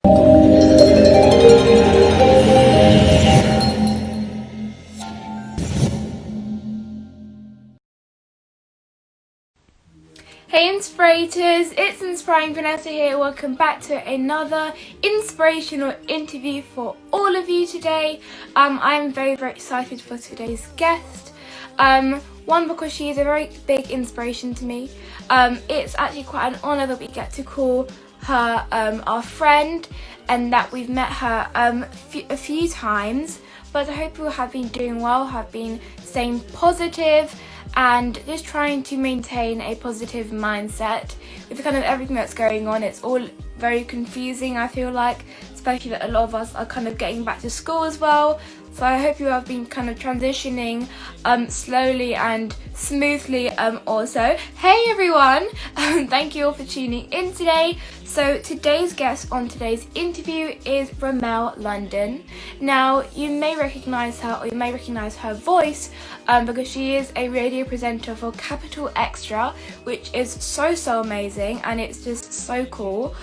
Hey Inspirators, it's Inspiring Vanessa here. Welcome back to another inspirational interview for all of you today. I'm very excited for today's guest. One, because she is a very big inspiration to me. It's actually quite an honour that we get to call her our friend, and that we've met her a few times. But I hope you have been doing well, have been staying positive, and just trying to maintain a positive mindset with kind of everything that's going on. It's all very confusing, I feel like, especially that a lot of us are kind of getting back to school as well. So I hope you have been kind of transitioning slowly and smoothly also. Hey everyone, thank you all for tuning in today. So today's guest on today's interview is Remel London. Now you may recognise her, or you may recognise her voice because she is a radio presenter for Capital Extra, which is so amazing, and it's just so cool.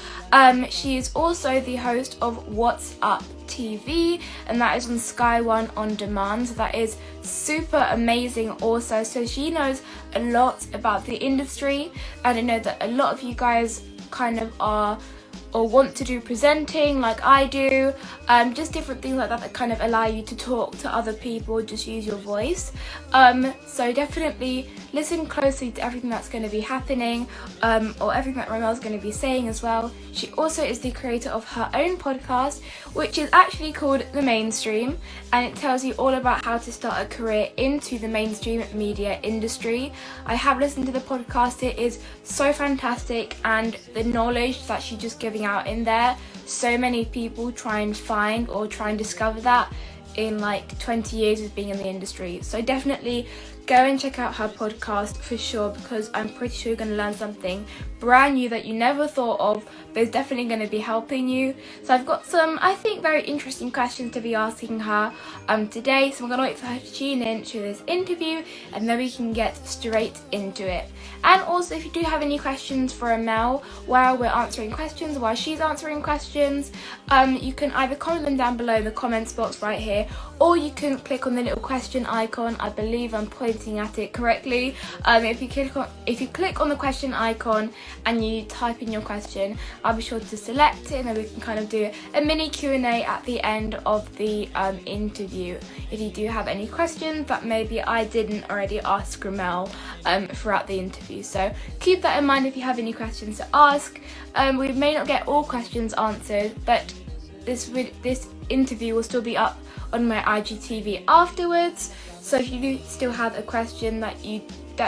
She is also the host of What's Up TV, and that is on Sky One on demand, so that is super amazing also. So she knows a lot about the industry, and I know that a lot of you guys kind of are or want to do presenting like I do, just different things like that that kind of allow you to talk to other people, just use your voice. So definitely listen closely to everything that's going to be happening, or everything that Remel's going to be saying as well. She also is the creator of her own podcast, which is actually called The Mainstream, and it tells you all about how to start a career into the mainstream media industry. I have listened to the podcast, it is so fantastic, and the knowledge that she's just giving out in there, so many people try and find or try and discover that in like 20 years of being in the industry. So definitely go and check out her podcast for sure, because I'm pretty sure you're going to learn something brand new that you never thought of, but it's definitely going to be helping you. So I've got some, I think, very interesting questions to be asking her today, so I'm going to wait for her to tune in to this interview, and then we can get straight into it. And also, if you do have any questions for Remel while we're answering questions, while she's answering questions, you can either comment them down below in the comments box right here, or you can click on the little question icon. I believe I'm pointing at it correctly. If you click on the question icon and you type in your question, I'll be sure to select it, and then we can kind of do a mini Q&A at the end of the interview if you do have any questions that maybe I didn't already ask Remel throughout the interview. So keep that in mind if you have any questions to ask. We may not get all questions answered, but this interview will still be up on my IGTV afterwards. So if you do still have a question that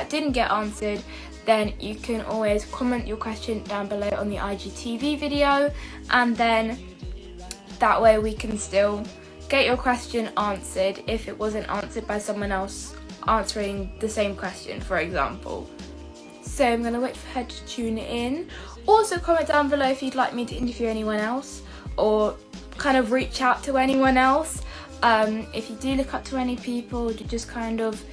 didn't get answered, then you can always comment your question down below on the IGTV video, and then that way we can still get your question answered if it wasn't answered by someone else answering the same question, for example. So I'm going to wait for her to tune in. Also comment down below if you'd like me to interview anyone else, or kind of reach out to anyone else. If you do look up to any people, just kind of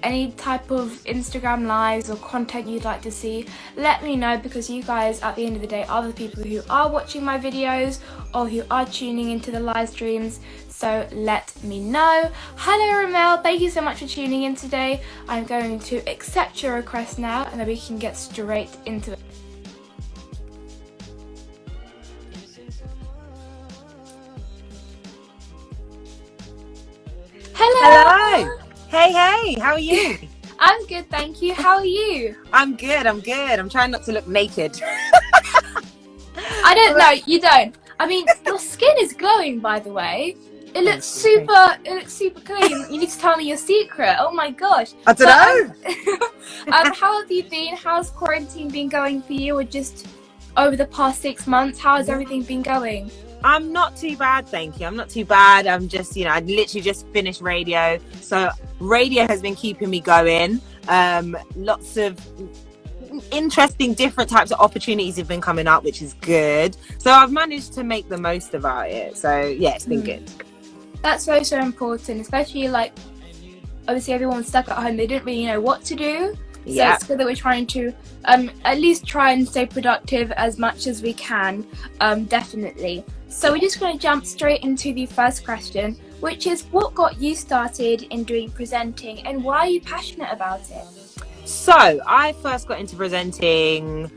any type of Instagram lives or content you'd like to see, let me know, because you guys at the end of the day are the people who are watching my videos or who are tuning into the live streams. So let me know. Hello Remel, thank you so much for tuning in today. I'm going to accept your request now, and then we can get straight into it. Hello. Hey, how are you? I'm good, thank you. How are you? I'm good. I'm trying not to look naked. I don't know, you don't. I mean, your skin is glowing, by the way. It looks super clean. You need to tell me your secret. Oh my gosh. I don't know. How have you been? How's quarantine been going for you, or just over the past 6 months? How has everything been going? I'm not too bad, thank you. I'm not too bad. I'm just, I literally just finished radio. So radio has been keeping me going. Lots of interesting, different types of opportunities have been coming up, which is good. So I've managed to make the most about it. So yeah, it's been good. That's so important, especially like, obviously everyone's stuck at home. They didn't really know what to do. So Yeah. it's good that we're trying to at least try and stay productive as much as we can, definitely. So we're just going to jump straight into the first question, which is what got you started in doing presenting and why are you passionate about it? So I first got into presenting.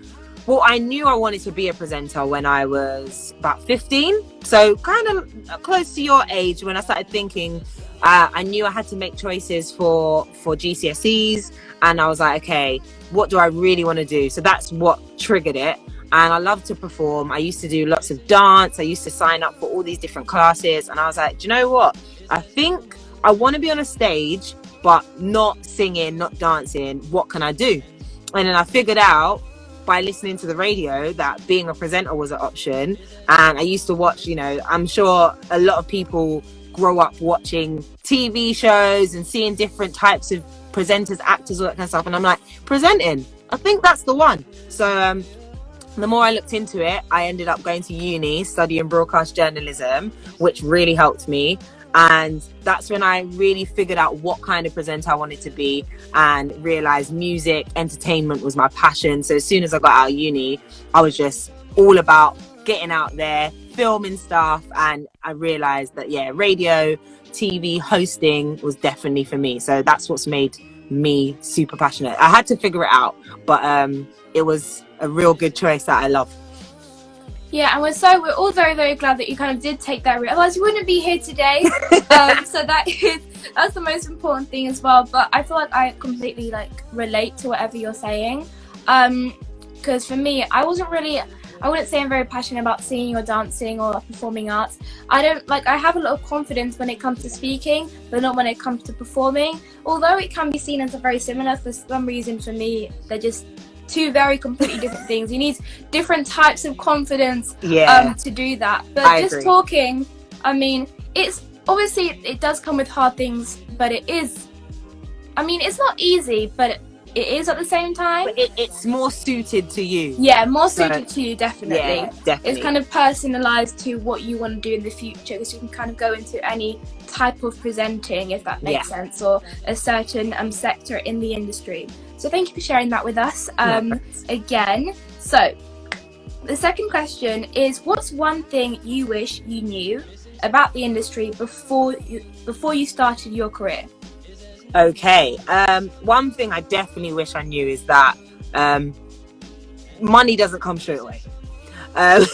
Well, I knew I wanted to be a presenter when I was about 15. So kind of close to your age when I started thinking, I knew I had to make choices for GCSEs. And I was like, okay, what do I really want to do? So that's what triggered it. And I love to perform. I used to do lots of dance. I used to sign up for all these different classes. And I was like, do you know what? I think I want to be on a stage, but not singing, not dancing. What can I do? And then I figured out by listening to the radio that being a presenter was an option. And I used to watch, I'm sure a lot of people grow up watching TV shows and seeing different types of presenters, actors, all that kind of stuff. And I'm like, presenting, I think that's the one. So the more I looked into it, I ended up going to uni, studying broadcast journalism, which really helped me. And that's when I really figured out what kind of presenter I wanted to be and realized music, entertainment was my passion. So as soon as I got out of uni, I was just all about getting out there, filming stuff. And I realized that, radio, TV, hosting was definitely for me. So that's what's made me super passionate. I had to figure it out, but it was a real good choice that I love. Yeah, and we're all very, very glad that you kind of did take that route. Otherwise, you wouldn't be here today. So that's the most important thing as well. But I feel like I completely relate to whatever you're saying. Because for me, I wouldn't say I'm very passionate about singing or dancing or performing arts. I have a lot of confidence when it comes to speaking, but not when it comes to performing. Although it can be seen as a very similar, for some reason for me, they're just two very completely different things. You need different types of confidence to do that. But I agree. Talking, it's obviously it does come with hard things, but it's not easy, but it is at the same time. But it's more suited to you. Yeah, more suited to you, definitely. Yeah, definitely. It's kind of personalized to what you want to do in the future, because you can kind of go into any type of presenting, if that makes sense, or a certain sector in the industry. So thank you for sharing that with us again. So the second question is, what's one thing you wish you knew about the industry before you started your career? Okay. One thing I definitely wish I knew is that money doesn't come straight away. And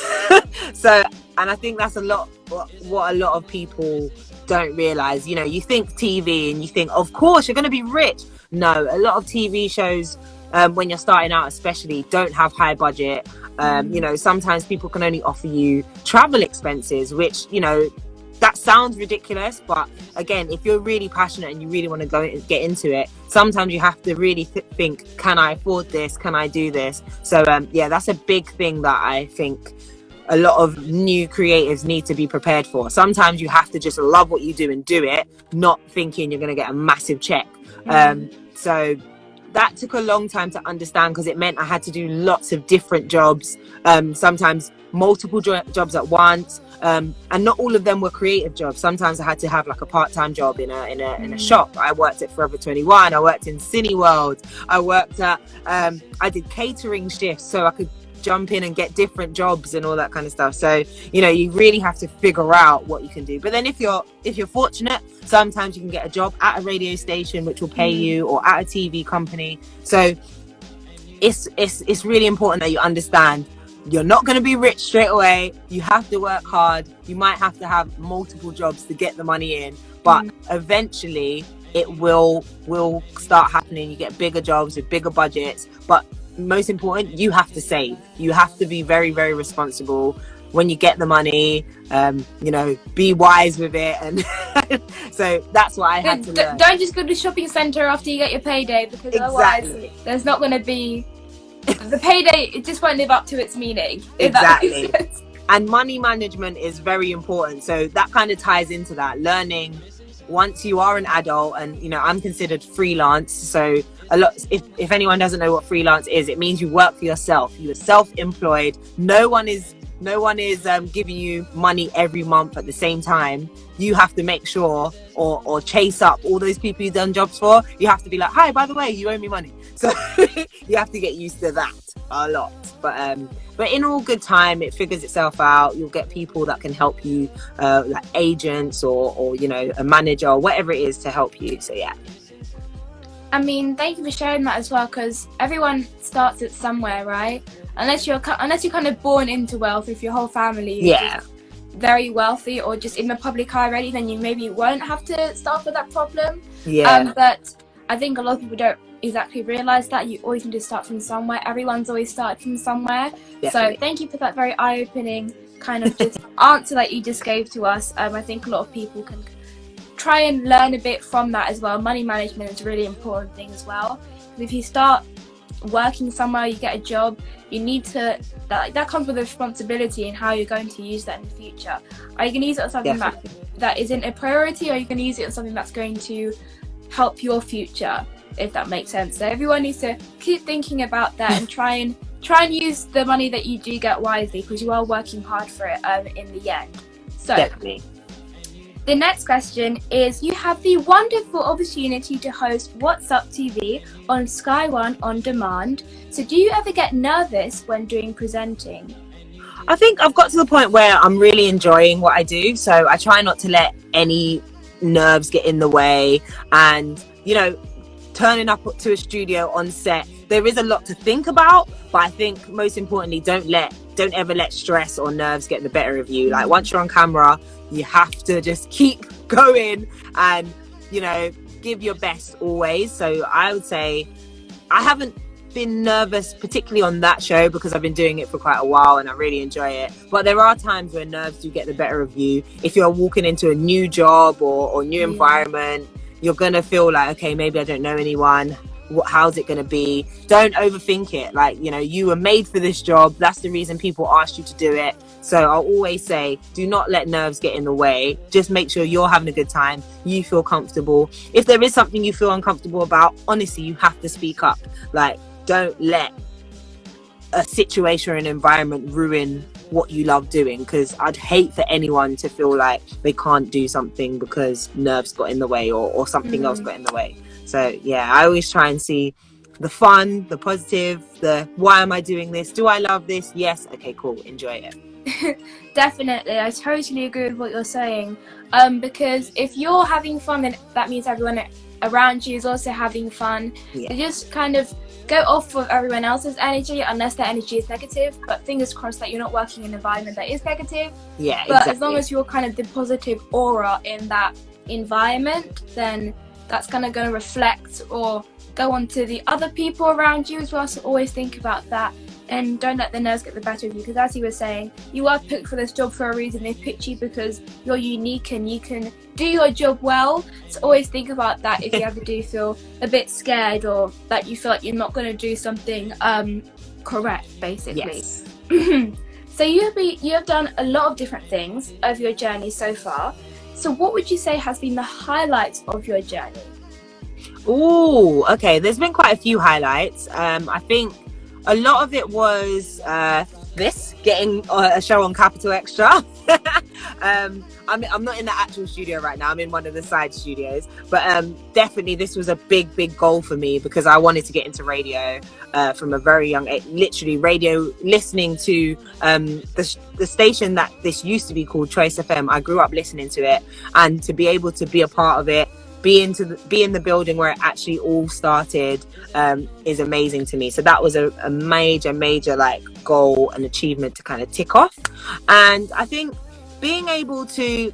I think that's what a lot of people don't realize. You think TV and you think, of course, you're going to be rich. No, a lot of TV shows, when you're starting out especially, don't have high budget. Sometimes people can only offer you travel expenses, which, that sounds ridiculous. But again, if you're really passionate and you really want to go and get into it, sometimes you have to really think, can I afford this? Can I do this? So, that's a big thing that I think a lot of new creatives need to be prepared for. Sometimes you have to just love what you do and do it, not thinking you're going to get a massive check. So that took a long time to understand, because it meant I had to do lots of different jobs, sometimes multiple jobs at once, and not all of them were creative jobs. Sometimes I had to have a part-time job in a shop. I worked at Forever 21. I worked in Cineworld. I worked at I did catering shifts so I could jump in and get different jobs and all that kind of stuff. So you really have to figure out what you can do. But then if you're fortunate, sometimes you can get a job at a radio station which will pay you, or at a TV company. So it's really important that you understand you're not going to be rich straight away. You have to work hard. You might have to have multiple jobs to get the money in, but eventually it will start happening. You get bigger jobs with bigger budgets, but most important, you have to save. You have to be very, very responsible when you get the money. Be wise with it, and so that's what I had to learn. Don't just go to the shopping centre after you get your payday, because otherwise there's not going to be the payday. It just won't live up to its meaning. Exactly. And money management is very important. So that kind of ties into that learning. Once you are an adult, and I'm considered freelance, so a lot. If anyone doesn't know what freelance is, it means you work for yourself. You are self-employed. No one is no one is giving you money every month at the same time. You have to make sure or chase up all those people you've done jobs for. You have to be like, hi, by the way, you owe me money. So you have to get used to that a lot. But in all good time, it figures itself out. You'll get people that can help you, like agents or you know, a manager or whatever it is to help you. So yeah. I mean, thank you for sharing that as well, because everyone starts at somewhere, right? Unless you're kind of born into wealth, if your whole family is just very wealthy or just in the public eye already, then you maybe won't have to start with that problem. Yeah. But I think a lot of people don't exactly realize that you always need to start from somewhere. Everyone's always started from somewhere. Definitely. So thank you for that very eye-opening kind of just answer that you just gave to us. I think a lot of people can try and learn a bit from that as well. Money management is a really important thing as well. If you start working somewhere, you get a job, you need to, that comes with a responsibility in how you're going to use that in the future. Are you going to use it on something that isn't a priority, or are you going to use it on something that's going to help your future, if that makes sense? So everyone needs to keep thinking about that and try and use the money that you do get wisely, because you are working hard for it in the end. So Definitely. The next question is, you have the wonderful opportunity to host What's Up TV on Sky One on demand. So do you ever get nervous when doing presenting? I think I've got to the point where I'm really enjoying what I do. So I try not to let any nerves get in the way. And, you know, turning up to a studio on set, there is a lot to think about. But I think most importantly, don't ever let stress or nerves get the better of you. Like once you're on camera, you have to just keep going and, you know, give your best always. So I would say I haven't been nervous particularly on that show because I've been doing it for quite a while and I really enjoy it. But there are times where nerves do get the better of you. If you're walking into a new job or new environment, you're gonna feel like, okay, maybe I don't know anyone. How's it going to be? Don't overthink it. Like, you know, you were made for this job. That's the reason people asked you to do it. So I'll always say, do not let nerves get in the way. Just make sure you're having a good time. You feel comfortable. If there is something you feel uncomfortable about, honestly, you have to speak up. Like, don't let a situation or an environment ruin what you love doing, because I'd hate for anyone to feel like they can't do something because nerves got in the way or something else got in the way. So yeah, I always try and see the fun, the positive, the why am I doing this? Do I love this? Yes. Okay, cool. Enjoy it. Definitely. I totally agree with what you're saying. Because if you're having fun, then that means everyone around you is also having fun. So just kind of go off with everyone else's energy, unless their energy is negative. But fingers crossed that you're not working in an environment that is negative. Yeah, but exactly. As long as you're kind of the positive aura in that environment, then that's kind of going to reflect or go on to the other people around you as well. So always think about that and don't let the nerves get the better of you, because as you were saying, you are picked for this job for a reason. They picked you because you're unique and you can do your job well. So always think about that if you ever do feel a bit scared or that you feel like you're not going to do something correct, basically. Yes. So you have done a lot of different things of your journey so far. So what would you say has been the highlights of your journey? Oh, okay. There's been quite a few highlights. I think a lot of it was getting a show on Capital Extra. I'm not in the actual studio right now. I'm in one of the side studios. But definitely this was a big goal for me, because I wanted to get into radio from a very young age. Literally radio, listening to the station that this used to be called Choice FM. I grew up listening to it, and to be able to be a part of it, be in the building where it actually all started is amazing to me. So that was a major like goal and achievement to kind of tick off. And I think being able to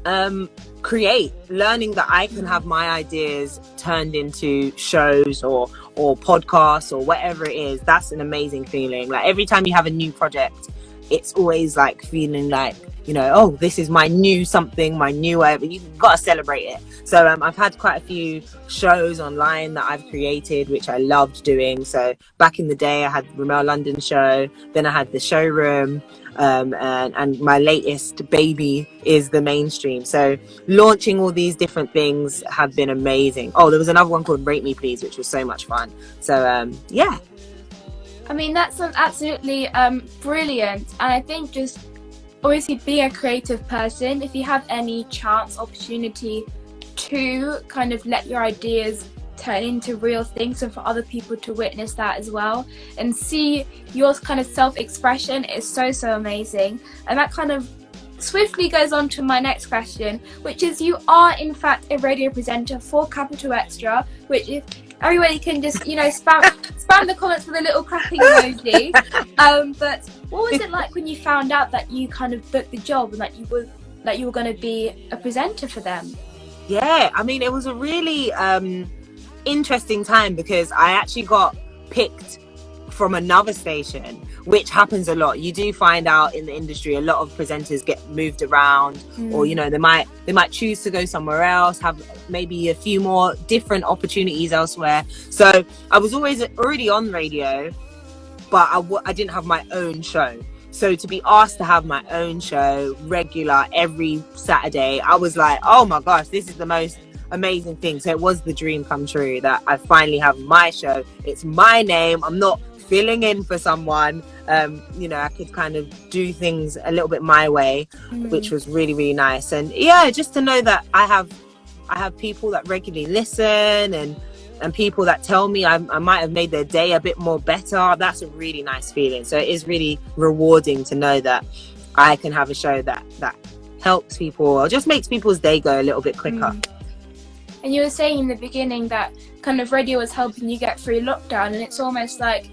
learning that I can have my ideas turned into shows or podcasts or whatever it is, that's an amazing feeling. Like every time you have a new project, it's always like feeling like, you know, oh, this is my new something, my new whatever. You've got to celebrate it. So I've had quite a few shows online that I've created, which I loved doing. So back in the day, I had Remel London show, then I had the showroom, and my latest baby is the mainstream. So launching all these different things have been amazing. Oh, there was another one called Rate Me Please, which was so much fun. So yeah. I mean, that's absolutely brilliant. And I think just obviously being a creative person, if you have any chance, opportunity to kind of let your ideas turn into real things and for other people to witness that as well and see your kind of self-expression is so amazing. And that kind of swiftly goes on to my next question, which is you are in fact a radio presenter for Capital Extra, which if everybody can just, you know, spam the comments with a little clapping emoji. But what was it like when you found out that you kind of booked the job and that you were going to be a presenter for them? Yeah, I mean, it was a really interesting time because I actually got picked from another station, which happens a lot. You do find out in the industry a lot of presenters get moved around, or you know, they might choose to go somewhere else, have maybe a few more different opportunities elsewhere. So I was always already on radio, but I didn't have my own show. So to be asked to have my own show regular every Saturday, I was like, oh my gosh, this is the most amazing thing. So it was the dream come true that I finally have my show. It's my name. I'm not filling in for someone. You know, I could kind of do things a little bit my way, which was really, really nice. And yeah, just to know that I have people that regularly listen and people that tell me I might have made their day a bit more better. That's a really nice feeling. So it is really rewarding to know that I can have a show that helps people or just makes people's day go a little bit quicker. And you were saying in the beginning that kind of radio was helping you get through lockdown, and it's almost like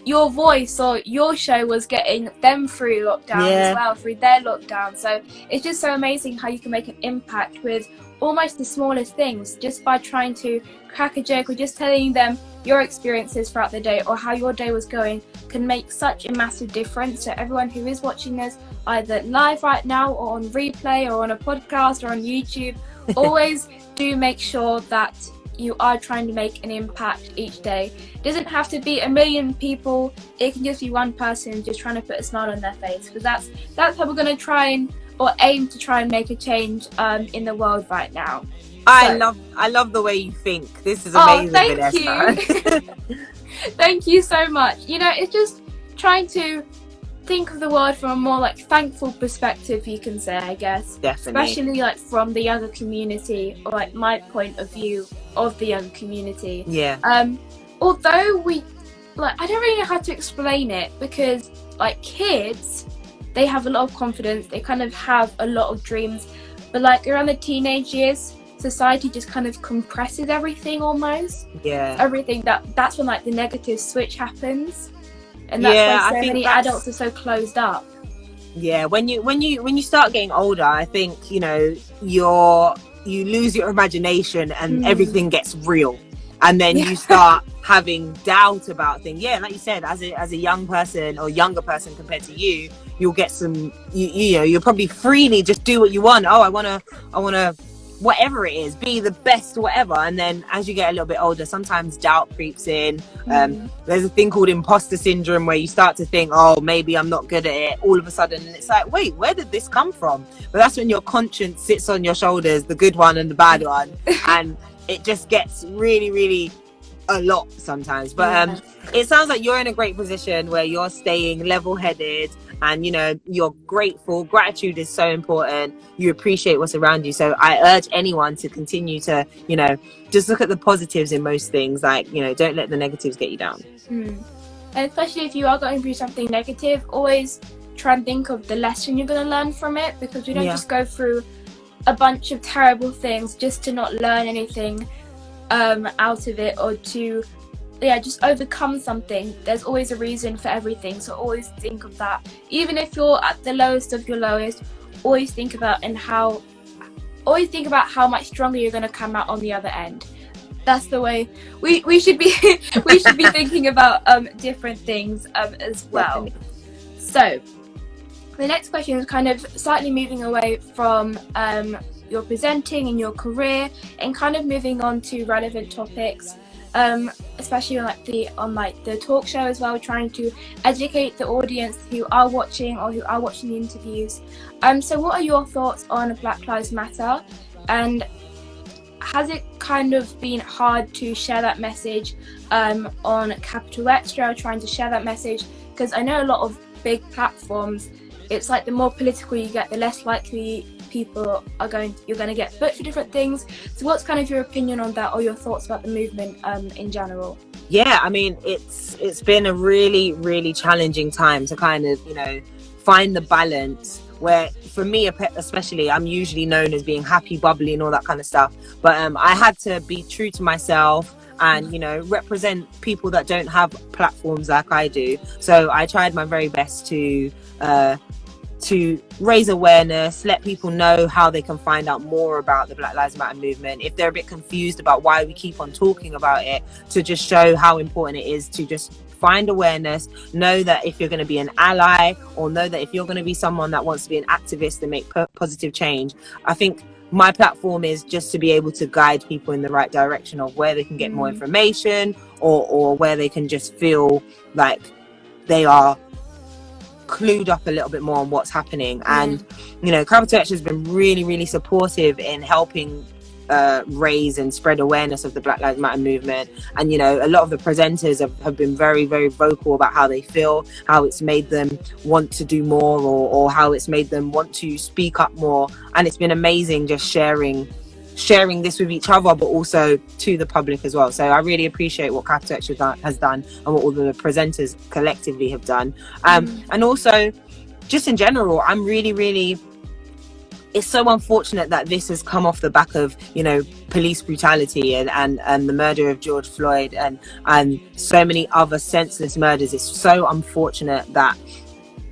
your voice or your show was getting them through lockdown as well, through their lockdown. So it's just so amazing how you can make an impact with almost the smallest things, just by trying to crack a joke or just telling them your experiences throughout the day or how your day was going can make such a massive difference. So everyone who is watching this either live right now or on replay or on a podcast or on YouTube, always do make sure that you are trying to make an impact each day. It doesn't have to be a million people, it can just be one person just trying to put a smile on their face, because that's how we're going to try and or aim to try and make a change in the world right now. I love the way you think. This is amazing. Thank Vanessa. you. Thank you so much. You know, it's just trying to think of the world from a more like thankful perspective, you can say, I guess. Definitely. Especially like from the younger community, or like my point of view of the young community. Yeah. Although I don't really know how to explain it, because like kids, they have a lot of confidence, they kind of have a lot of dreams, but like around the teenage years, society just kind of compresses everything almost. Yeah. Everything that's when like the negative switch happens. And that's why so many adults are so closed up. Yeah, when you start getting older, I think, you know, you lose your imagination and everything gets real. And then you start having doubt about things. Yeah, like you said, as a young person or younger person compared to you, you'll get some, you know, you'll probably freely just do what you want. Oh, I wanna whatever it is, be the best, whatever. And then as you get a little bit older, sometimes doubt creeps in. There's a thing called imposter syndrome where you start to think, oh, maybe I'm not good at it all of a sudden, and it's like, wait, where did this come from? But that's when your conscience sits on your shoulders, the good one and the bad one, and it just gets really, really a lot sometimes. But it sounds like you're in a great position where you're staying level-headed and, you know, you're grateful. Gratitude is so important. You appreciate what's around you. So I urge anyone to continue to, you know, just look at the positives in most things. Like, you know, don't let the negatives get you down. And especially if you are going through something negative, always try and think of the lesson you're going to learn from it, because we don't just go through a bunch of terrible things just to not learn anything out of it, or to just overcome something. There's always a reason for everything, so always think of that. Even if you're at the lowest of your lowest, always think about how much stronger you're going to come out on the other end. That's the way we should be we should be thinking about different things as well. So the next question is kind of slightly moving away from your presenting and your career, and kind of moving on to relevant topics, especially on the talk show as well, trying to educate the audience who are watching the interviews. So what are your thoughts on Black Lives Matter, and has it kind of been hard to share that message on Capital Extra, trying to share that message? Because I know a lot of big platforms, it's like the more political you get, the less likely you're going to get booked for different things. So what's kind of your opinion on that, or your thoughts about the movement in general? Yeah, I mean, it's been a really, really challenging time to kind of, find the balance where, for me especially, I'm usually known as being happy, bubbly and all that kind of stuff. But I had to be true to myself and, represent people that don't have platforms like I do. So I tried my very best to raise awareness, let people know how they can find out more about the Black Lives Matter movement. If they're a bit confused about why we keep on talking about it, to just show how important it is to just find awareness, know that if you're going to be an ally, or know that if you're going to be someone that wants to be an activist and make positive change. I think my platform is just to be able to guide people in the right direction of where they can get more information, or where they can just feel like they are clued up a little bit more on what's happening. And Capital Extra has been really, really supportive in helping raise and spread awareness of the Black Lives Matter movement. And a lot of the presenters have been very, very vocal about how they feel, how it's made them want to do more, or how it's made them want to speak up more. And it's been amazing just sharing this with each other, but also to the public as well. So I really appreciate what Capital Extra has done, and what all the presenters collectively have done. And also, just in general, I'm really, really, it's so unfortunate that this has come off the back of, police brutality and the murder of George Floyd and so many other senseless murders. It's so unfortunate that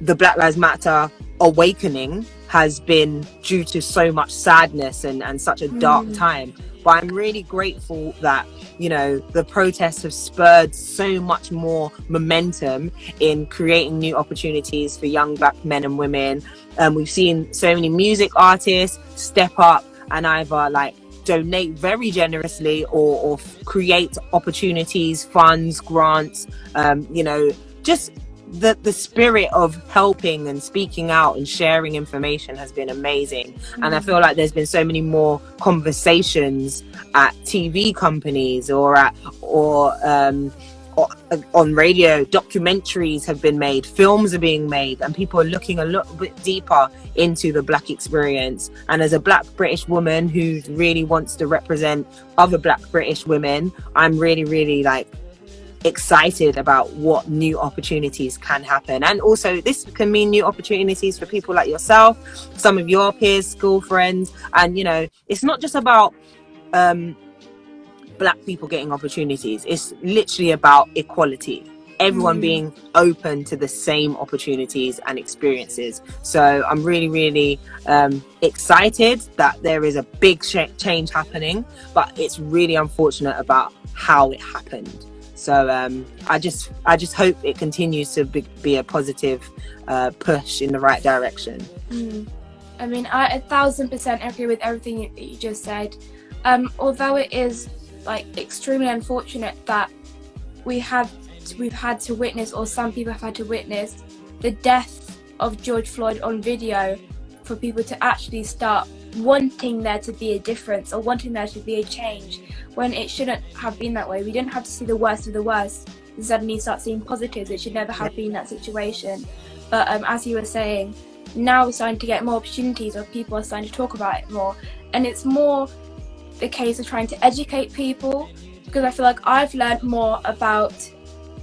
the Black Lives Matter awakening has been due to so much sadness and such a dark time. But I'm really grateful that, the protests have spurred so much more momentum in creating new opportunities for young Black men and women. We've seen so many music artists step up and either donate very generously or create opportunities, funds, grants, just the spirit of helping and speaking out and sharing information has been amazing. And I feel like there's been so many more conversations at TV companies or on radio. Documentaries have been made, films are being made, and people are looking a little bit deeper into the Black experience. And as a Black British woman who really wants to represent other Black British women, I'm really, really excited about what new opportunities can happen. And also this can mean new opportunities for people like yourself, some of your peers, school friends. And it's not just about Black people getting opportunities. It's literally about equality, everyone being open to the same opportunities and experiences. So I'm really, really excited that there is a big change happening, but it's really unfortunate about how it happened. So I just hope it continues to be a positive push in the right direction. I mean, I 1000% agree with everything you just said. Although it is extremely unfortunate that we've had to witness, or some people have had to witness, the death of George Floyd on video, for people to actually start wanting there to be a difference or wanting there to be a change, when it shouldn't have been that way. We didn't have to see the worst of the worst and suddenly start seeing positives. It should never have been that situation. But as you were saying, now we're starting to get more opportunities, or people are starting to talk about it more, and it's more the case of trying to educate people, because I feel like I've learned more about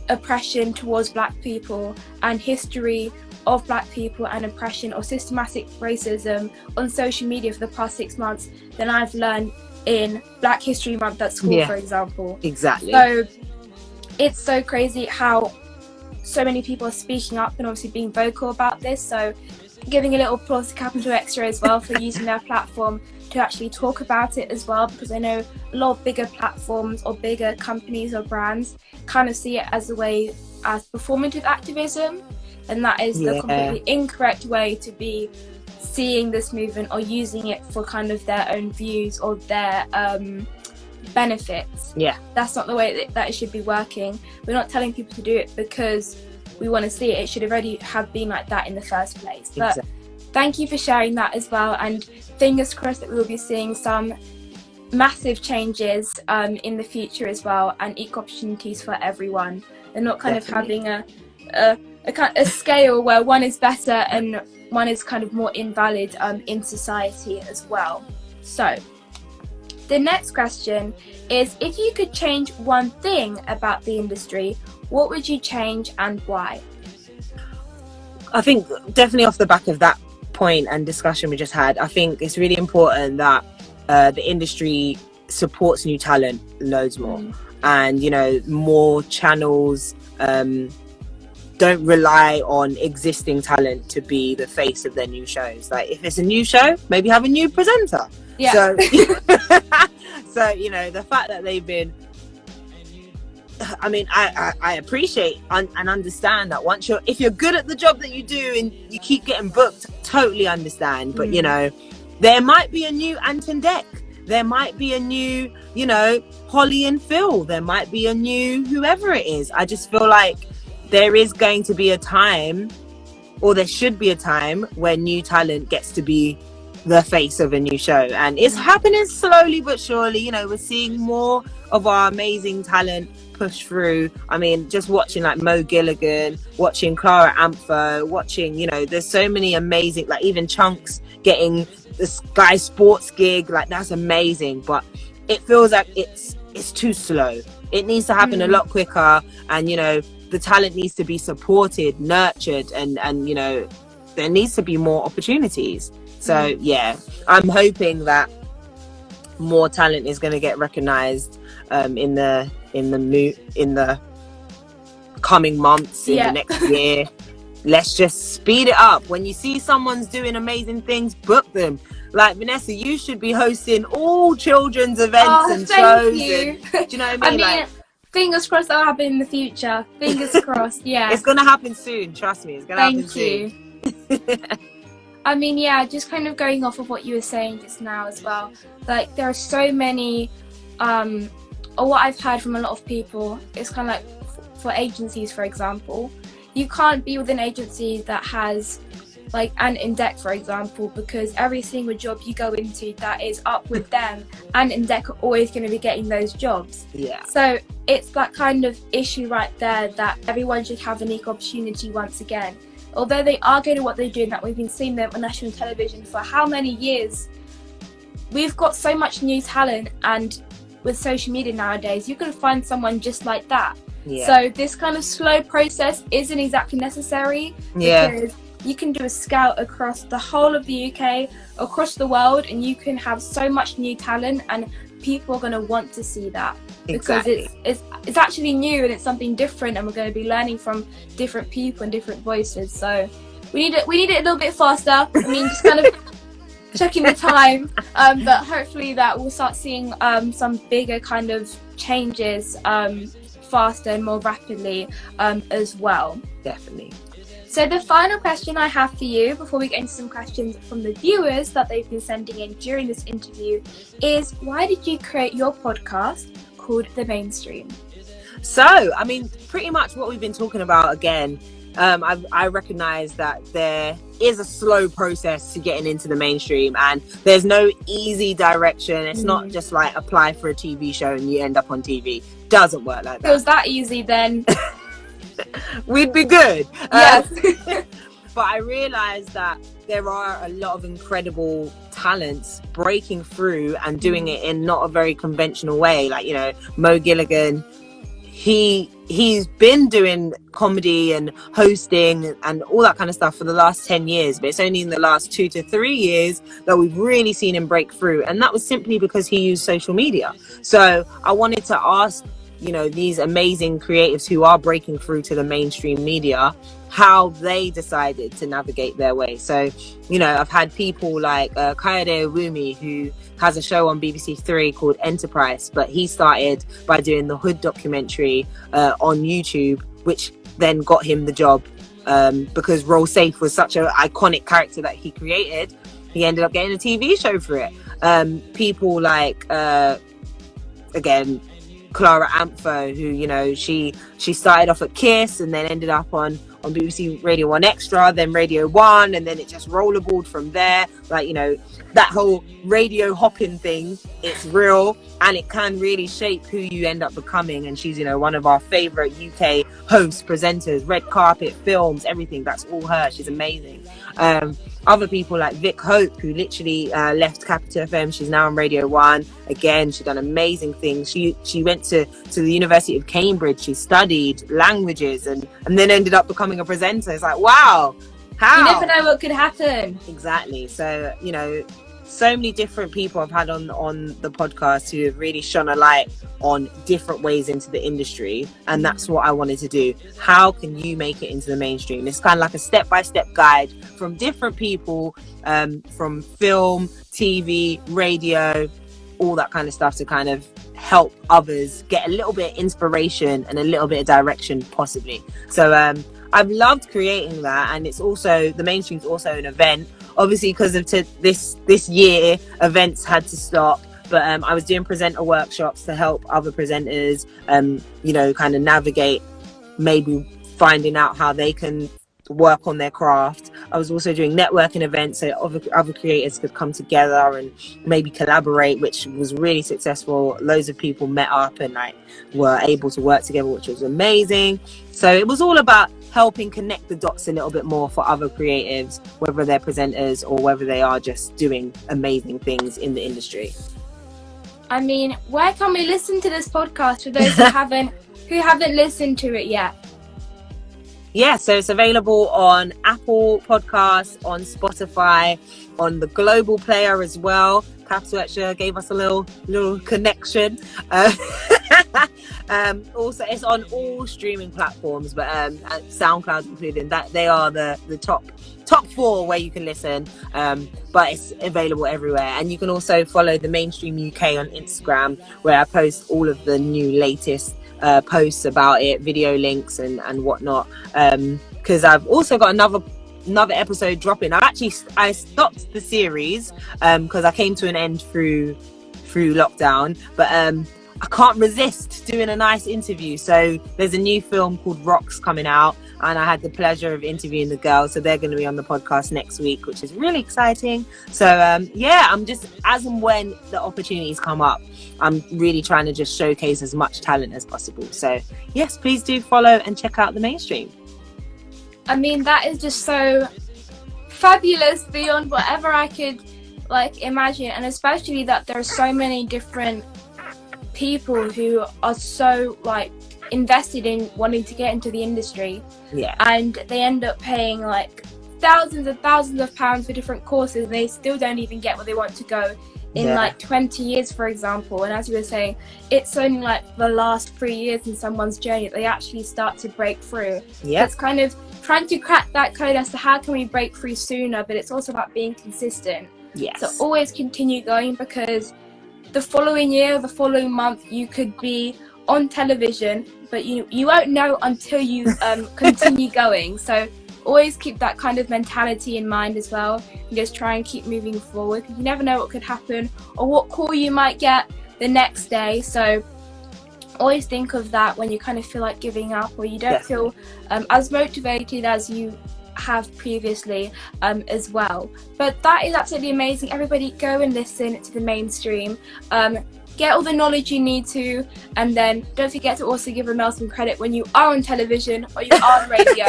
oppression towards Black people and history of Black people and oppression or systematic racism on social media for the past 6 months than I've learned in Black History Month at school, for example. Exactly. So it's so crazy how so many people are speaking up and obviously being vocal about this. So giving a little applause to Capital Extra as well for using their platform to actually talk about it as well, because I know a lot of bigger platforms or bigger companies or brands kind of see it as a way as performative activism, and that is the completely incorrect way to be seeing this movement or using it for kind of their own views or their benefits. That's not the way that it should be working. We're not telling people to do it because we want to see it. It should already have been like that in the first place. But thank you for sharing that as well, and fingers crossed that we will be seeing some massive changes in the future as well, and equal opportunities for everyone. They're not kind Definitely. of having a scale where one is better and one is kind of more invalid in society as well. So the next question is, if you could change one thing about the industry, what would you change and why? I think definitely off the back of that point and discussion we just had, I think it's really important that the industry supports new talent loads more. And, you know, more channels don't rely on existing talent to be the face of their new shows. Like, if it's a new show, maybe have a new presenter. Yeah. So, so, you know, the fact that they've been, I mean, I appreciate and understand that if you're good at the job that you do and you keep getting booked, totally understand. But, you know, there might be a new Anton Deck. There might be a new, you know, Holly and Phil. There might be a new whoever it is. I just feel like there is going to be a time, or there should be a time, where new talent gets to be the face of a new show. And it's happening slowly but surely. You know, we're seeing more of our amazing talent push through. I mean, just watching like Mo Gilligan, watching Clara Ampho, watching, you know, there's so many amazing, like even Chunks getting the Sky Sports gig, like that's amazing. But it feels like it's too slow. It needs to happen a lot quicker, and, you know, the talent needs to be supported, nurtured, and you know, there needs to be more opportunities. So yeah, I'm hoping that more talent is going to get recognized in the coming months, in the next year. Let's just speed it up. When you see someone's doing amazing things, book them. Like, Vanessa, you should be hosting all children's events and shows. Do you know what I mean? Like, fingers crossed that'll happen in the future. Fingers crossed, yeah. It's going to happen soon. Trust me, it's going to happen soon. Thank you. I mean, yeah, just kind of going off of what you were saying just now as well. Like, there are so many, or what I've heard from a lot of people, it's kind of like for agencies, for example, you can't be with an agency that has like Ant Deck, for example, because every single job you go into that is up with them, Ant Deck are always going to be getting those jobs. Yeah. So it's that kind of issue right there, that everyone should have an equal opportunity once again. Although they are good at what they're doing, that we've been seeing them on national television for how many years, we've got so much new talent, and with social media nowadays, you can find someone just like that. Yeah. So this kind of slow process isn't exactly necessary, because you can do a scout across the whole of the UK, across the world, and you can have so much new talent, and people are going to want to see that. Exactly. Because it's actually new, and it's something different, and we're going to be learning from different people and different voices. So we need it a little bit faster. I mean, just kind of checking the time, but hopefully that we'll start seeing some bigger kind of changes faster and more rapidly as well. Definitely. So the final question I have for you, before we get into some questions from the viewers that they've been sending in during this interview, is why did you create your podcast called The Mainstream? So, I mean, pretty much what we've been talking about again. I recognize that there is a slow process to getting into the mainstream, and there's no easy direction. It's not just like apply for a TV show and you end up on TV. Doesn't work like that. If it was that easy, then we'd be good. Yes. But I realized that there are a lot of incredible talents breaking through and doing it in not a very conventional way. Like, you know, Mo Gilligan, he's been doing comedy and hosting and all that kind of stuff for the last 10 years, but it's only in the last 2 to 3 years that we've really seen him break through, and that was simply because he used social media. So I wanted to ask, you know, these amazing creatives who are breaking through to the mainstream media, how they decided to navigate their way. So, you know, I've had people like Kayode Ewumi, who has a show on BBC Three called Enterprise, but he started by doing the Hood documentary on YouTube, which then got him the job because Roll Safe was such an iconic character that he created. He ended up getting a TV show for it. People like, again, Clara Ampho, who, you know, she started off at Kiss and then ended up on on BBC Radio 1 Extra, then Radio 1, and then it just rollerballed from there. Like, you know, that whole radio hopping thing, it's real, and it can really shape who you end up becoming. And she's, you know, one of our favorite UK hosts, presenters, red carpet, films, everything. That's all her. She's amazing. Other people like Vic Hope, who literally left Capital FM. She's now on Radio 1. Again, she's done amazing things. She went to the University of Cambridge. She studied languages and then ended up becoming a presenter. It's like, wow, how? You never know what could happen. Exactly. So, you know, so many different people I've had on the podcast who have really shone a light on different ways into the industry, and that's what I wanted to do. How can you make it into the mainstream? It's kind of like a step-by-step guide from different people, from film, TV, radio, all that kind of stuff, to kind of help others get a little bit of inspiration and a little bit of direction, possibly. So I've loved creating that, and it's also, the mainstream's also an event. Obviously, because of this year, events had to stop. But I was doing presenter workshops to help other presenters, you know, kind of navigate, maybe finding out how they can work on their craft. I was also doing networking events so other creators could come together and maybe collaborate, which was really successful. Loads of people met up and like were able to work together, which was amazing. So it was all about helping connect the dots a little bit more for other creatives, whether they're presenters or whether they are just doing amazing things in the industry. I mean, where can we listen to this podcast for those who haven't listened to it yet? Yeah, so it's available on Apple Podcasts, on Spotify, on the global player as well. Capital Extra gave us a little connection. Also, it's on all streaming platforms, but SoundCloud included. That they are the top 4 where you can listen. But it's available everywhere, and you can also follow the Mainstream UK on Instagram, where I post all of the new latest posts about it, video links and whatnot. Because I've also got another episode dropping. I stopped the series because I came to an end through lockdown, but I can't resist doing a nice interview. So there's a new film called Rocks coming out, and I had the pleasure of interviewing the girls, so they're going to be on the podcast next week, which is really exciting. So yeah, I'm just, as and when the opportunities come up, I'm really trying to just showcase as much talent as possible. So yes, please do follow and check out the Mainstream. I mean, that is just so fabulous beyond whatever I could like imagine, and especially that there are so many different people who are so like invested in wanting to get into the industry. Yeah. And they end up paying like thousands and thousands of pounds for different courses, and they still don't even get where they want to go in like 20 years, for example. And as you were saying, it's only like the last 3 years in someone's journey that they actually start to break through. Yeah. It's kind of trying to crack that code as to how can we break through sooner, but it's also about being consistent. Yes. So always continue going, because the following year, the following month, you could be on television, but you won't know until you continue going. So always keep that kind of mentality in mind as well, and just try and keep moving forward. You never know what could happen or what call you might get the next day. So always think of that when you kind of feel like giving up, or you don't feel as motivated as you have previously as well. But that is absolutely amazing. Everybody go and listen to the Mainstream. Get all the knowledge you need to, and then don't forget to also give Remel some credit when you are on television or you are on radio.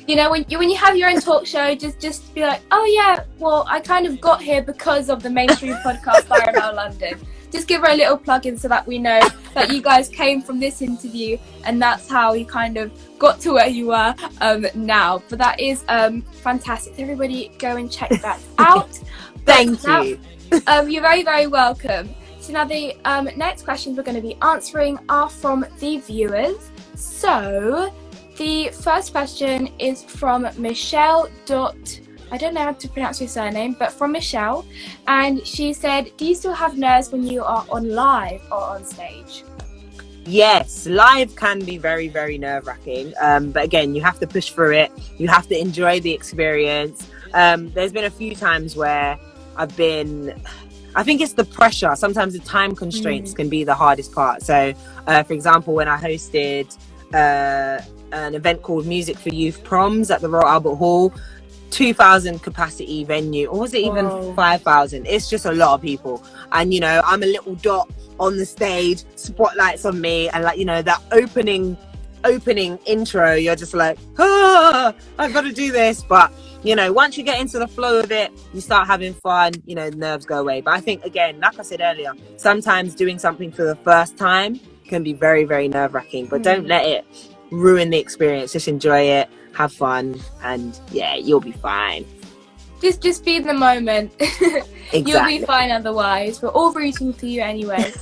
You know, when you have your own talk show, just be like, oh yeah, well, I kind of got here because of the Mainstream podcast by Remel London. Just give her a little plug in so that we know that you guys came from this interview, and that's how you kind of got to where you are now. But that is fantastic. Everybody go and check that out. Thank you. You're very, very welcome. So now the next questions we're going to be answering are from the viewers. So the first question is from Michelle. I don't know how to pronounce your surname, but from Michelle. And she said, do you still have nerves when you are on live or on stage? Yes, live can be very, very nerve-wracking. But again, you have to push through it. You have to enjoy the experience. There's been a few times where I think it's the pressure. Sometimes the time constraints can be the hardest part. So, for example, when I hosted an event called Music for Youth Proms at the Royal Albert Hall. 2,000 capacity venue, or was it even 5,000? It's just a lot of people, and you know, I'm a little dot on the stage, spotlights on me, and like, you know, that opening intro, you're just like, I've got to do this. But you know, once you get into the flow of it, you start having fun, you know, nerves go away. But I think, again, like I said earlier, sometimes doing something for the first time can be very, very nerve-wracking, but don't let it ruin the experience. Just enjoy it, have fun, and yeah, you'll be fine. Just be in the moment. Exactly. You'll be fine otherwise. We're all rooting for you anyway.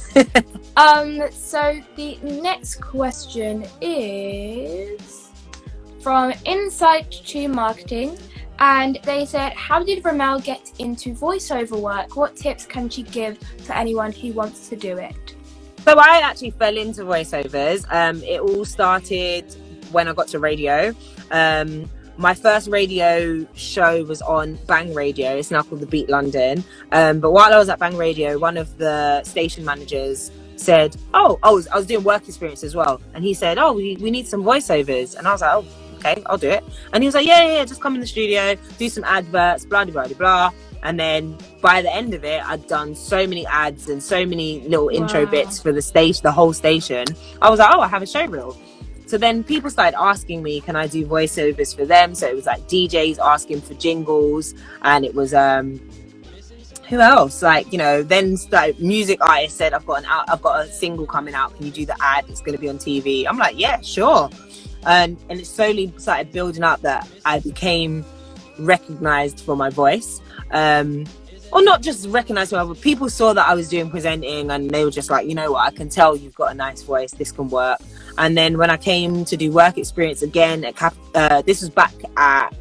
So the next question is from Insight to Marketing, and they said, how did Remel get into voiceover work? What tips can she give to anyone who wants to do it? So I actually fell into voiceovers. It all started when I got to radio. My first radio show was on Bang Radio. It's now called the Beat London. But while I was at Bang Radio, one of the station managers said, I was doing work experience as well. And he said, we need some voiceovers. And I was like, okay, I'll do it. And he was like, yeah, just come in the studio, do some adverts, blah, blah, blah, blah. And then by the end of it, I'd done so many ads and so many little intro bits for the station, the whole station. I was like, I have a show reel. So then people started asking me, can I do voiceovers for them? So it was like DJs asking for jingles, and it was who else? Like, you know, then started music artists said, I've got a single coming out. Can you do the ad? It's going to be on TV. I'm like, yeah, sure. And it slowly started building up that I became recognized for my voice. Or not just recognized, but people saw that I was doing presenting, and they were just like, you know what, I can tell you've got a nice voice, this can work. And then when I came to do work experience again at this was back at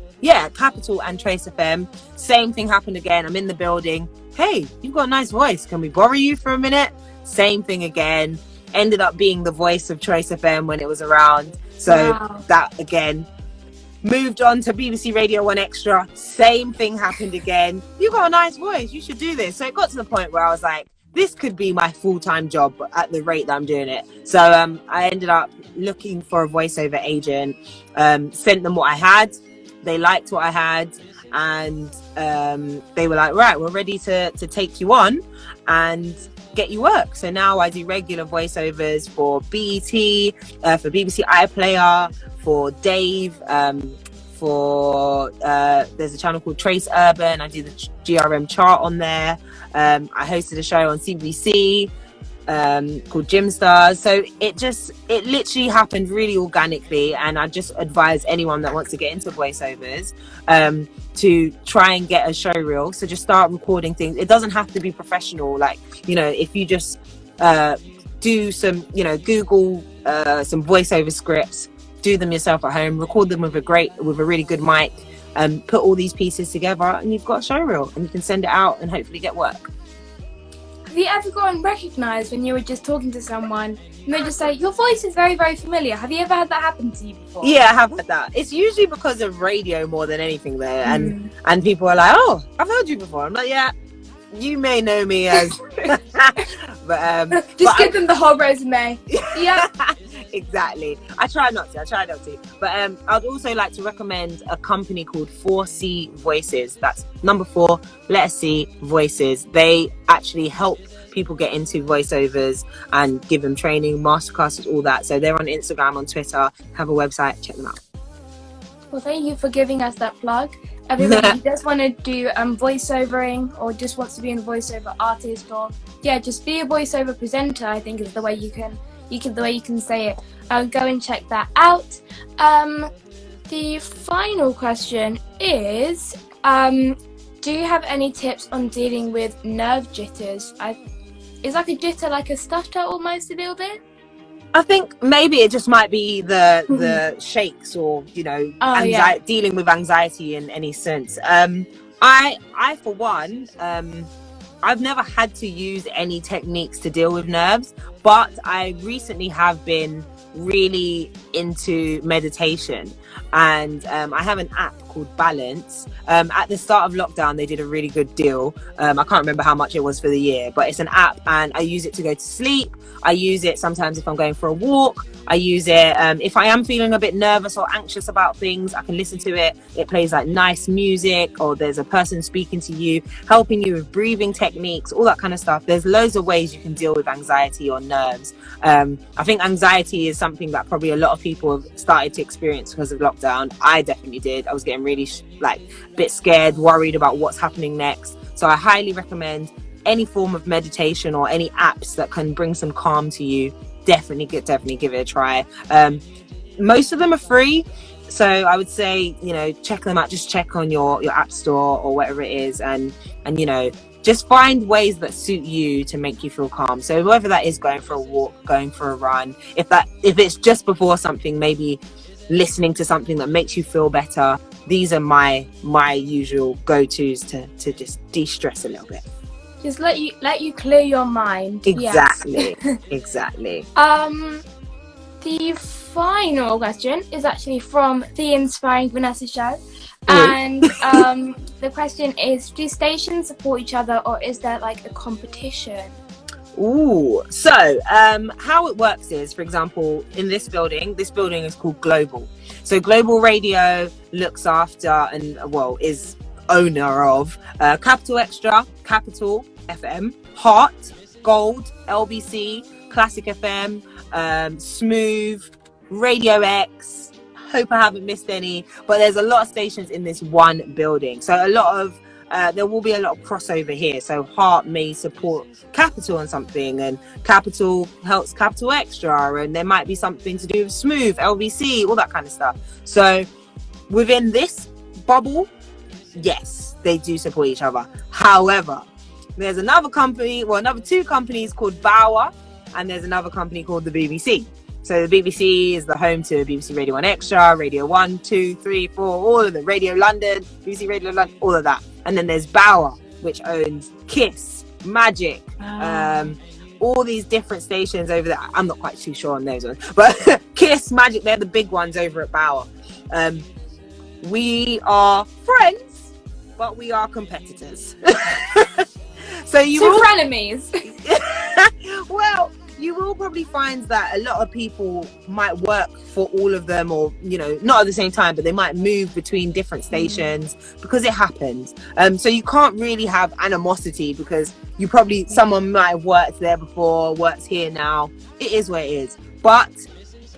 Capital and Trace FM, same thing happened again. I'm in the building, hey, you've got a nice voice, can we borrow you for a minute? Same thing again. Ended up being the voice of Trace FM when it was around. So that again, moved on to BBC Radio 1 Extra. Same thing happened again. You got a nice voice, you should do this. So it got to the point where I was like, this could be my full-time job at the rate that I'm doing it. So I ended up looking for a voiceover agent, sent them what I had. They liked what I had, and they were like, right, we're ready to take you on and get you work. So now I do regular voiceovers for BET, for BBC iPlayer, for Dave, there's a channel called Trace Urban. I do the GRM chart on there. I hosted a show on CBC called Gym Stars. So it literally happened really organically, and I just advise anyone that wants to get into voiceovers to try and get a show reel. So just start recording things. It doesn't have to be professional. Like, you know, if you just do some, you know, Google some voiceover scripts, do them yourself at home, record them with a really good mic, and put all these pieces together, and you've got a show reel, and you can send it out and hopefully get work. Have you ever gotten recognised when you were just talking to someone and they just say, your voice is very, very familiar? Have you ever had that happen to you before? Yeah, I have had that. It's usually because of radio more than anything there. And people are like, oh, I've heard you before. I'm like, yeah, you may know me as but just give them the whole resume. Yeah. Exactly. I try not to. But I'd also like to recommend a company called 4C Voices. That's number 4, letter C, Voices. They actually help people get into voiceovers and give them training, masterclasses, all that. So they're on Instagram, on Twitter, have a website, check them out. Well, thank you for giving us that plug. Everybody who does want to do voiceovering, or just wants to be a voiceover artist, or just be a voiceover presenter, I think is the way you can say it. Go and check that out. The final question is, do you have any tips on dealing with nerve jitters? Is like a jitter like a stutter almost a little bit? I think maybe it just might be the shakes, or, you know, dealing with anxiety in any sense. I for one, I've never had to use any techniques to deal with nerves, but I recently have been really into meditation. and I have an app called Balance. At the start of lockdown, they did a really good deal. I can't remember how much it was for the year, but it's an app, and I use it to go to sleep. I use it sometimes if I'm going for a walk. I use it if I am feeling a bit nervous or anxious about things. I can listen to it. It plays like nice music, or there's a person speaking to you, helping you with breathing techniques, all that kind of stuff. There's loads of ways you can deal with anxiety or nerves. I think anxiety is something that probably a lot of people have started to experience because of lockdown. I definitely did. I was getting really a bit scared, worried about what's happening next. So I highly recommend any form of meditation or any apps that can bring some calm to you. Definitely give it a try. Most of them are free, so I would say, check them out. Just check on your app store or whatever it is, and just find ways that suit you to make you feel calm. So whether that is going for a walk, going for a run, if it's just before something, maybe listening to something that makes you feel better. These are my usual go-tos to just de-stress a little bit. Just let you clear your mind. Exactly. Yes. Exactly. The final question is actually from the Inspiring Vanessa show. And the question is, do stations support each other, or is there like a competition? Ooh, so how it works is, for example, in this building is called Global. So Global Radio looks after and is owner of Capital Extra, Capital FM, Heart, Gold, LBC, Classic FM, Smooth, Radio X. Hope I haven't missed any, but there's a lot of stations in this one building. So a lot of there will be a lot of crossover here. So Heart may support Capital on something, and Capital helps Capital Extra, and there might be something to do with Smooth, LBC, all that kind of stuff. So within this bubble, yes, they do support each other. However, there's another two companies called Bauer, and there's another company called the BBC. So the BBC is the home to BBC Radio 1 Extra, Radio 1, 2, 3, 4, all of them. Radio London, BBC Radio London, all of that. And then there's Bauer, which owns Kiss, Magic, all these different stations over there. I'm not quite too sure on those ones, but Kiss, Magic, they're the big ones over at Bauer. We are friends, but we are competitors. So frenemies. Well, you will probably find that a lot of people might work for all of them, or not at the same time, but they might move between different stations because it happens. So you can't really have animosity, because someone might have worked there before, works here now. It is what it is. But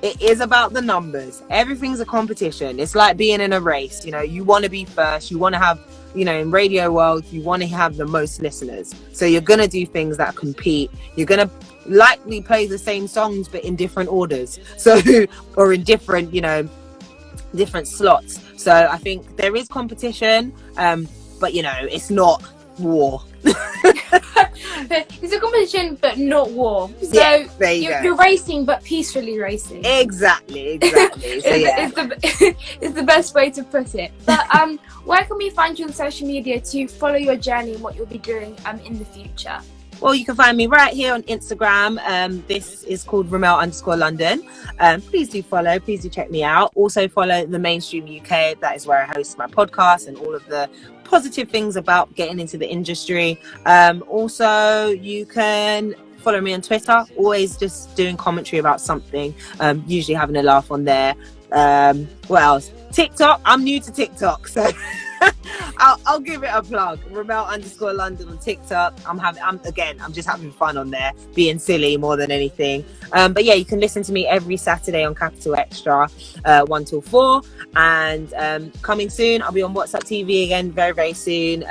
it is about the numbers. Everything's a competition. It's like being in a race. You want to be first. You want to have, in radio world, you want to have the most listeners. So you're going to do things that compete. You're going to likely play the same songs, but in different orders. So, or in different, different slots. So I think there is competition, but it's not war. It's a competition, but not war. So yeah, there you go. You're racing, but peacefully racing. Exactly. So it's the best way to put it. But where can we find you on social media to follow your journey and what you'll be doing in the future? Well, you can find me right here on Instagram. This is called Remel_London. Please do follow. Please do check me out. Also follow the Mainstream UK. That is where I host my podcast and all of the positive things about getting into the industry. Also, you can follow me on Twitter. Always just doing commentary about something. Usually having a laugh on there. What else? TikTok. I'm new to TikTok, so I'll give it a plug. Remel_London on TikTok. I'm just having fun on there, being silly more than anything. But yeah, you can listen to me every Saturday on Capital Extra, 1 till 4. And coming soon, I'll be on WhatsApp TV again very, very soon.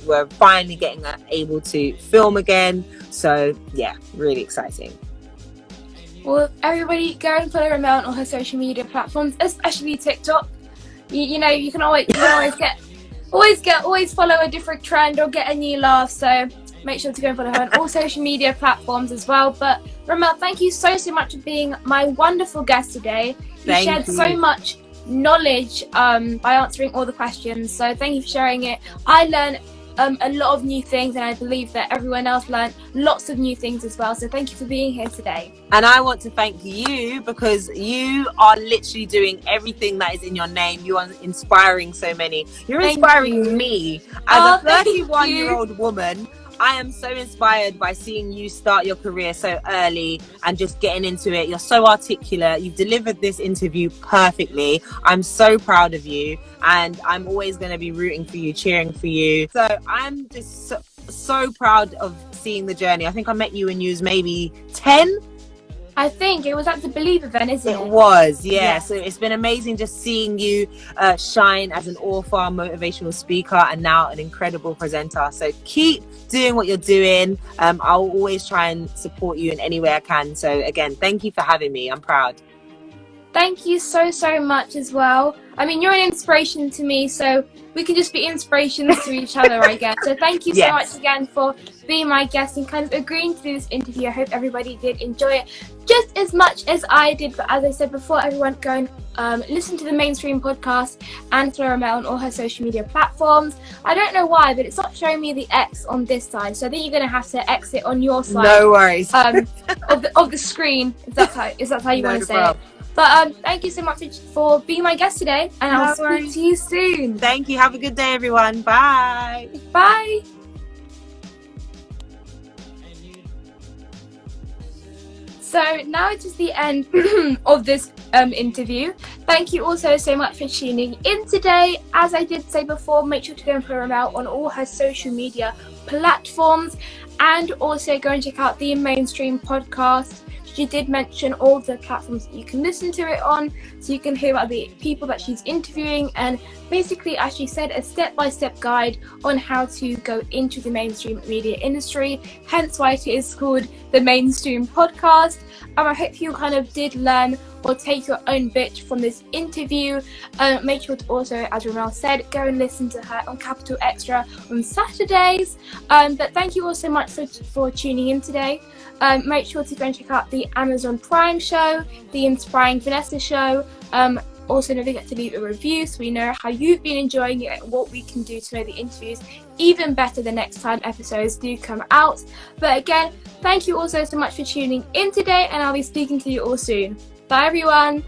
We're finally getting able to film again. So yeah, really exciting. Well, everybody go and follow Remel on all her social media platforms, especially TikTok. You can always follow a different trend or get a new laugh. So make sure to go and follow her on all social media platforms as well. But Remel, thank you so much for being my wonderful guest today. You shared so much knowledge by answering all the questions. So thank you for sharing it. I learned a lot of new things, and I believe that everyone else learned lots of new things as well. So thank you for being here today. And I want to thank you because you are literally doing everything that is in your name. You are inspiring so many. You're inspiring me as a 31-year-old woman. I am so inspired by seeing you start your career so early and just getting into it. You're so articulate. You've delivered this interview perfectly. I'm so proud of you, and I'm always going to be rooting for you, cheering for you. So I'm just so proud of seeing the journey. I think I met you when you was maybe 10. I think it was at the Believe event, isn't it? It was, yeah. So it's been amazing just seeing you shine as an author, motivational speaker, and now an incredible presenter. So keep doing what you're doing. I'll always try and support you in any way I can. So again, thank you for having me. I'm proud. Thank you so much as well. I mean, you're an inspiration to me, so we can just be inspirations to each other, I guess. So thank you so much again for being my guest and kind of agreeing to do this interview. I hope everybody did enjoy it just as much as I did. But as I said before, everyone go and listen to the Mainstream podcast and follow Remel on all her social media platforms. I don't know why, but it's not showing me the X on this side, so I think you're going to have to exit on your side. No worries. of the screen, if that's how you want to say it. But thank you so much for being my guest today, and I'll speak to you soon. Thank you. Have a good day, everyone. Bye. Bye. So now it is the end of this interview. Thank you also so much for tuning in today. As I did say before, make sure to go and follow Remel on all her social media platforms, and also go and check out the Mainstream podcast. She did mention all the platforms that you can listen to it on, so you can hear about the people that she's interviewing, and basically, as she said, a step-by-step guide on how to go into the mainstream media industry, hence why it is called the Mainstream podcast. I hope you kind of did learn or take your own bit from this interview. Make sure to also, as Remel said, go and listen to her on Capital Extra on Saturdays. But thank you all so much for tuning in today. Make sure to go and check out the Amazon Prime show, the Inspiring Vanessa show. Also, don't forget to leave a review so we know how you've been enjoying it and what we can do to make the interviews even better the next time episodes do come out. But again, thank you also so much for tuning in today, and I'll be speaking to you all soon. Bye everyone!